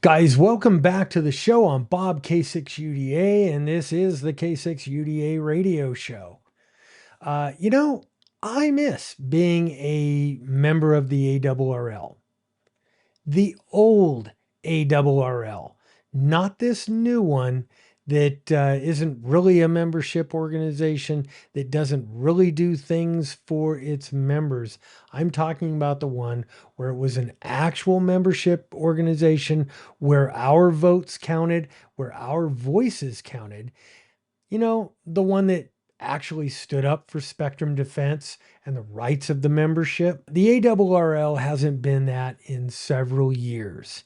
Guys, welcome back to the show. I'm Bob K6UDA, and this is the K6UDA radio show. Uh, you know, I miss being a member of the ARRL, the old ARRL, not this new one that isn't really a membership organization, that doesn't really do things for its members. I'm talking about the one where it was an actual membership organization, where our votes counted, where our voices counted. The one that actually stood up for spectrum defense and the rights of the membership. The ARRL hasn't been that in several years.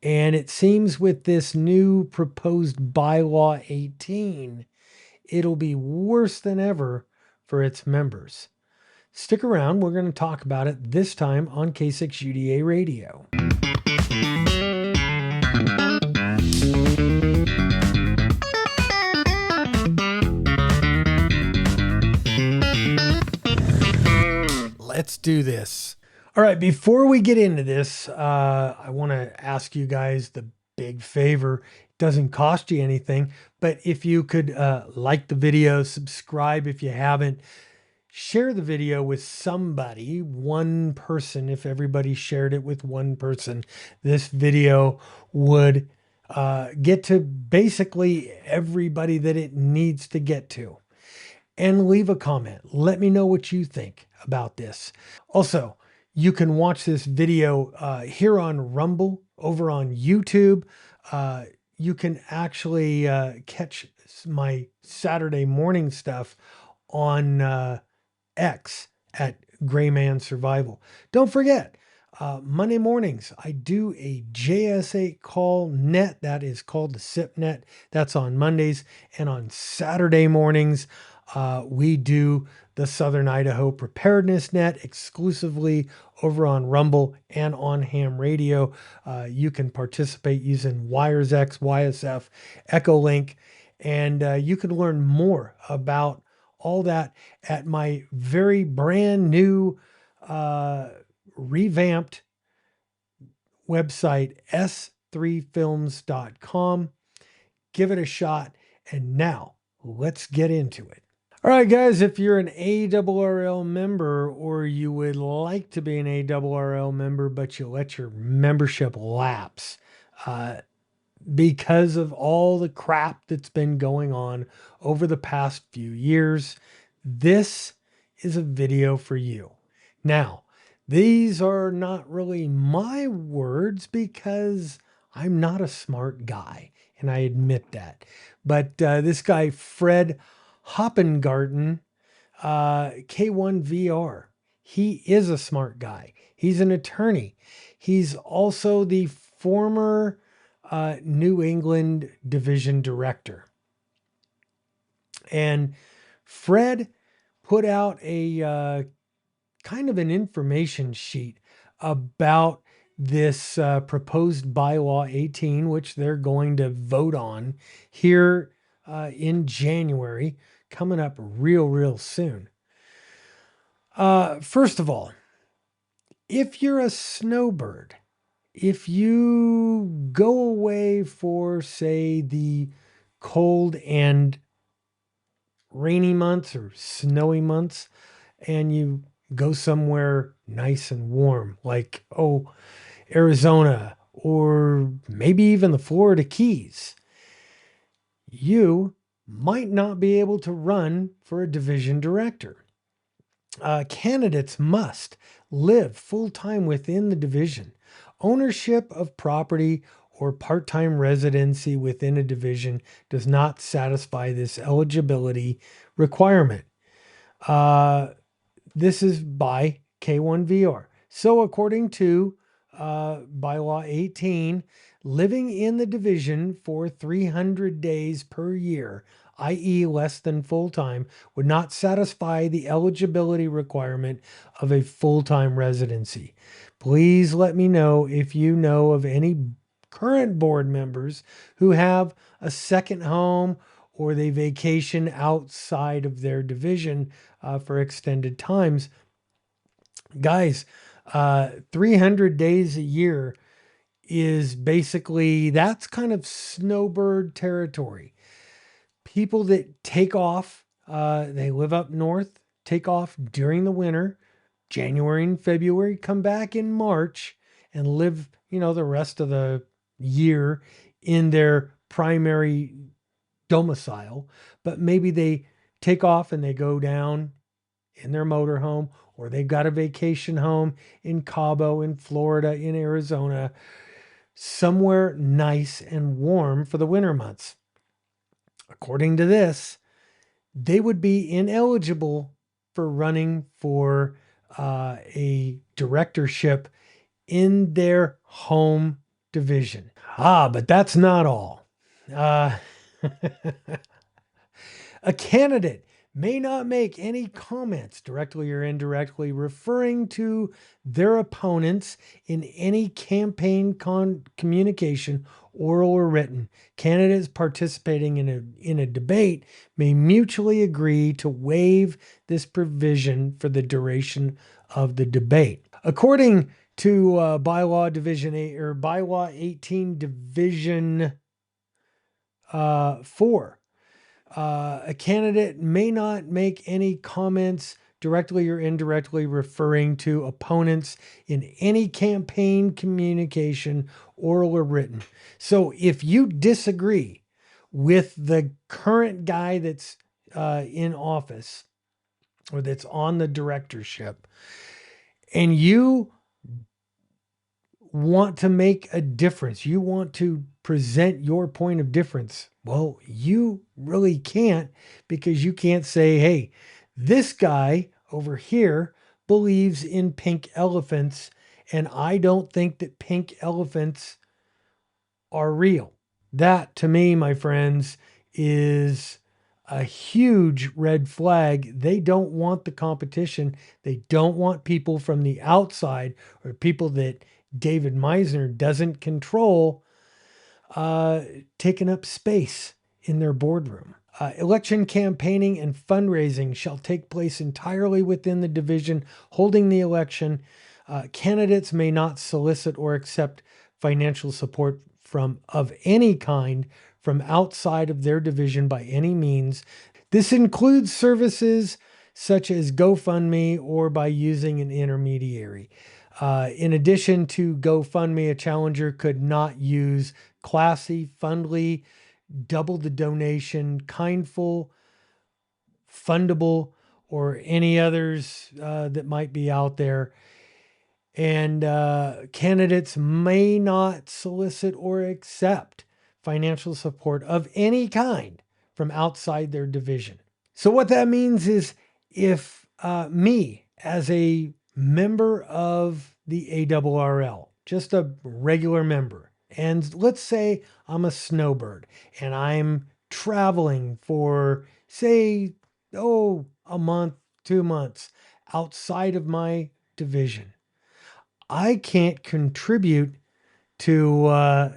And it seems with this new proposed bylaw 18, it'll be worse than ever for its members. Stick around, we're going to talk about it this time on K6UDA Radio. Let's do this. All right, before we get into this, I want to ask you guys the big favor. It doesn't cost you anything, but if you could like the video, subscribe if you haven't, share the video with somebody, one person. If everybody shared it with one person, this video would get to basically everybody that it needs to get to. And leave a comment. Let me know what you think about this. Also, you can watch this video here on Rumble, over on YouTube. You can actually catch my Saturday morning stuff on X at Grayman Survival. Don't forget, Monday mornings, I do a JS8 call net. That is called the SIP net. That's on Mondays. And on Saturday mornings, we do the Southern Idaho Preparedness Net exclusively over on Rumble and on ham radio. You can participate using WiresX, YSF, Echolink, and you can learn more about all that at my very brand new revamped website, s3films.com. Give it a shot. And now let's get into it. All right, guys, if you're an ARRL member, or you would like to be an ARRL member, but you let your membership lapse because of all the crap that's been going on over the past few years, this is a video for you. Now, these are not really my words because I'm not a smart guy, and I admit that. But this guy, Fred Hoppengarten, K1VR. He is a smart guy. He's an attorney. He's also the former New England Division Director. And Fred put out a kind of an information sheet about this proposed bylaw 18, which they're going to vote on here in January, coming up real soon. First of all, if you're a snowbird, if you go away for, say, the cold and rainy months or snowy months, and you go somewhere nice and warm, like, Arizona, or maybe even the Florida Keys, you might not be able to run for a division director. Candidates must live full-time within the division. Ownership of property or part-time residency within a division does not satisfy this eligibility requirement. This is by K1VR. So according to Bylaw 18, living in the division for 300 days per year, i.e. less than full-time, would not satisfy the eligibility requirement of a full-time residency. Please let me know if you know of any current board members who have a second home, or they vacation outside of their division for extended times. Guys, 300 days a year is basically that's kind of snowbird territory. People that take off, they live up north, take off during the winter, January and February, come back in March and live, the rest of the year in their primary domicile. But maybe they take off and they go down in their motorhome, or they've got a vacation home in Cabo, in Florida, in Arizona, somewhere nice and warm for the winter months. According to this, they would be ineligible for running for a directorship in their home division. But that's not all. Uh, A candidate may not make any comments, directly or indirectly, referring to their opponents in any campaign communication, oral or written. Candidates participating in a debate may mutually agree to waive this provision for the duration of the debate. According to Bylaw Division 8 or Bylaw 18 Division 4, a candidate may not make any comments directly or indirectly referring to opponents in any campaign communication, oral or written. So if you disagree with the current guy that's in office or that's on the directorship, and you want to make a difference, you want to present your point of difference, well, you really can't, because you can't say, hey, this guy over here believes in pink elephants, and I don't think that pink elephants are real. That, to me, my friends, is a huge red flag. They don't want the competition. They don't want people from the outside or people that David Meisner doesn't control taking up space in their boardroom. Election campaigning and fundraising shall take place entirely within the division holding the election. Candidates may not solicit or accept financial support of any kind from outside of their division by any means. This includes services such as GoFundMe or by using an intermediary. In addition to GoFundMe, a challenger could not use Classy, Fundly, Double the Donation, Kindful, Fundable, or any others that might be out there. And candidates may not solicit or accept financial support of any kind from outside their division. So what that means is if me, as a member of the ARRL, just a regular member, and let's say I'm a snowbird and I'm traveling for, say, a month, 2 months outside of my division, I can't contribute to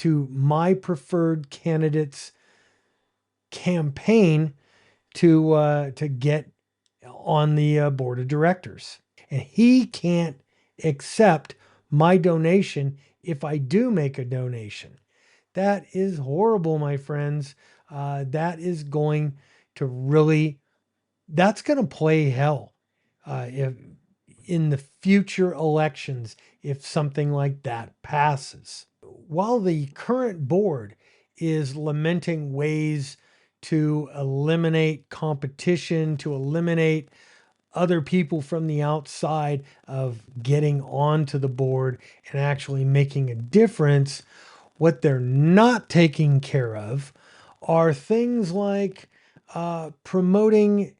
my preferred candidate's campaign to get on the board of directors, and he can't accept my donation if I do make a donation. That is horrible, my friends. That is going to really, that's going to play hell if in the future elections if something like that passes. While the current board is lamenting ways to eliminate competition, to eliminate other people from the outside of getting onto the board and actually making a difference, what they're not taking care of are things like promoting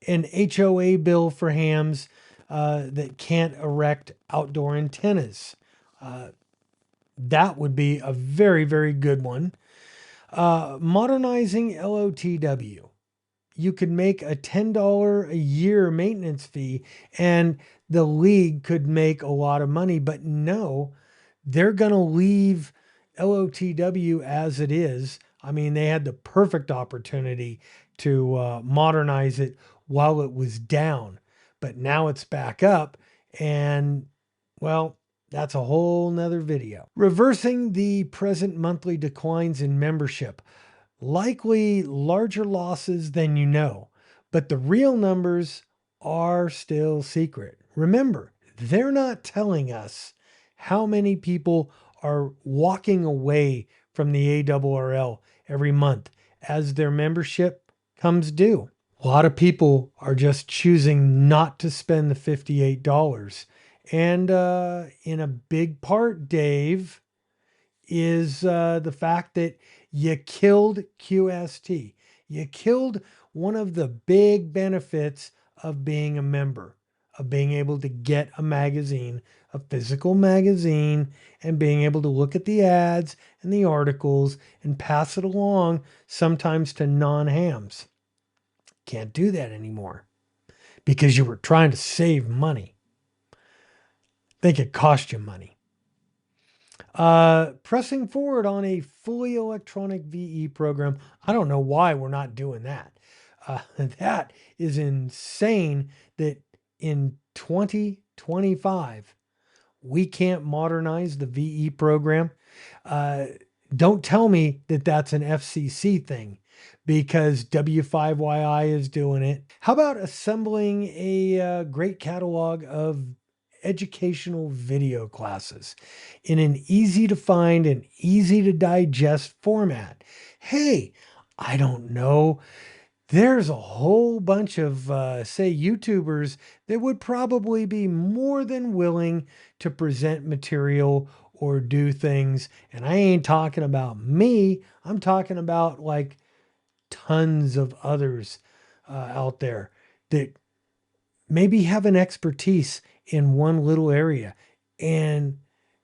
an HOA bill for hams that can't erect outdoor antennas. That would be a very, very good one. Modernizing LOTW. You could make a $10 a year maintenance fee and the league could make a lot of money, but no, they're going to leave LOTW as it is. I mean, they had the perfect opportunity to modernize it while it was down, but now it's back up. And well, That's a whole nother video. Reversing the present monthly declines in membership. Likely larger losses than you know, but the real numbers are still secret. Remember, they're not telling us how many people are walking away from the ARRL every month as their membership comes due. A lot of people are just choosing not to spend the $58. And in a big part, Dave, is the fact that you killed QST. You killed one of the big benefits of being a member, of being able to get a magazine, a physical magazine, and being able to look at the ads and the articles and pass it along, sometimes to non-hams. Can't do that anymore because you were trying to save money. I think it cost you money. Pressing forward on a fully electronic VE program. I don't know why we're not doing that. That is insane that in 2025, we can't modernize the VE program. Don't tell me that that's an FCC thing, because W5YI is doing it. How about assembling a great catalog of educational video classes in an easy to find and easy to digest format? Hey, I don't know. There's a whole bunch of, say, YouTubers that would probably be more than willing to present material or do things. And I ain't talking about me. I'm talking about like tons of others out there that maybe have an expertise in one little area and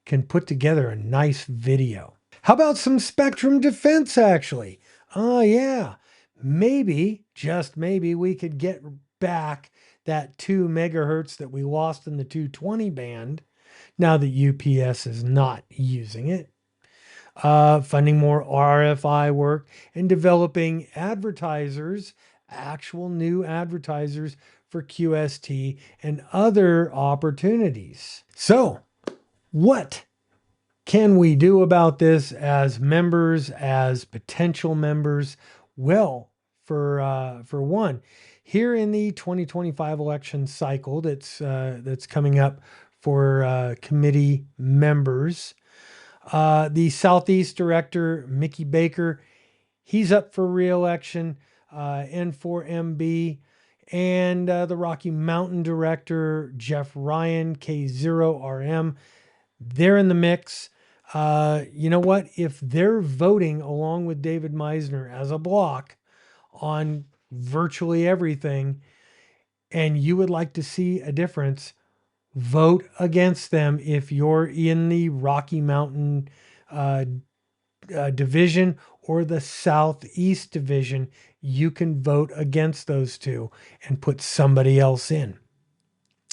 can put together a nice video. How about some spectrum defense, actually? Oh, yeah. Maybe, just maybe, we could get back that 2 megahertz that we lost in the 220 band now that UPS is not using it. Funding more RFI work and developing advertisers, actual new advertisers for QST and other opportunities. So, what can we do about this as members, as potential members? Well, for one, here in the 2025 election cycle that's coming up for committee members, the Southeast Director, Mickey Baker, he's up for re-election, N4MB, and the Rocky Mountain Director, Jeff Ryan, K0RM, they're in the mix. You know what? If they're voting along with David Meisner as a block on virtually everything, and you would like to see a difference, vote against them. If you're in the Rocky Mountain division or the Southeast division, you can vote against those two and put somebody else in.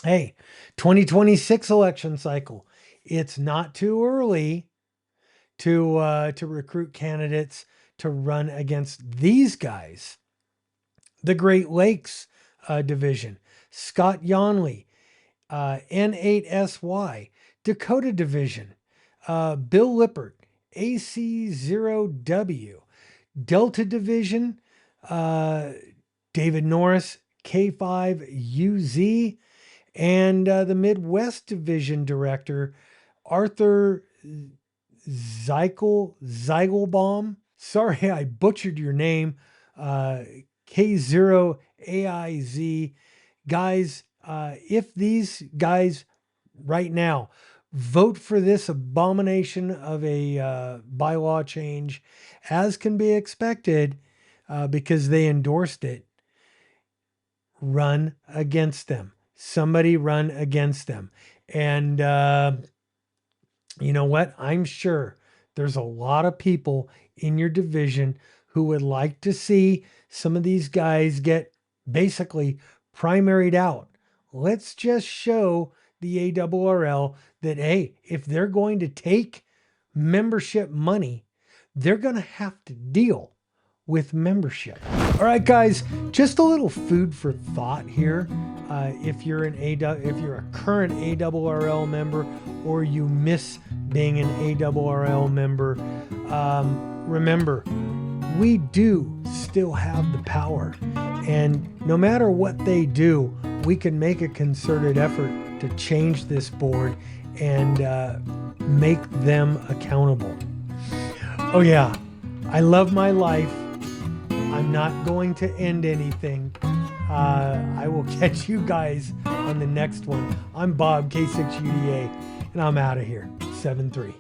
Hey, 2026 election cycle. It's not too early to recruit candidates to run against these guys. The Great Lakes division, Scott Yonley, N8SY, Dakota division, Bill Lippert, AC0W, Delta division, David Norris, K5UZ, and the Midwest division director, Arthur Zeigelbaum. Sorry, I butchered your name. K0AIZ. Guys, if these guys right now vote for this abomination of a bylaw change, as can be expected, because they endorsed it, run against them. Somebody run against them. And you know what? I'm sure there's a lot of people in your division who would like to see some of these guys get basically primaried out. Let's just show the ARRL that, hey, if they're going to take membership money, they're going to have to deal with membership. All right, guys, just a little food for thought here. If you're a current ARRL member, or you miss being an ARRL member, remember, we do still have the power, and no matter what they do, we can make a concerted effort to change this board and make them accountable. Oh yeah, I love my life. I'm not going to end anything. I will catch you guys on the next one. I'm Bob, K6UDA, and I'm out of here. 7-3.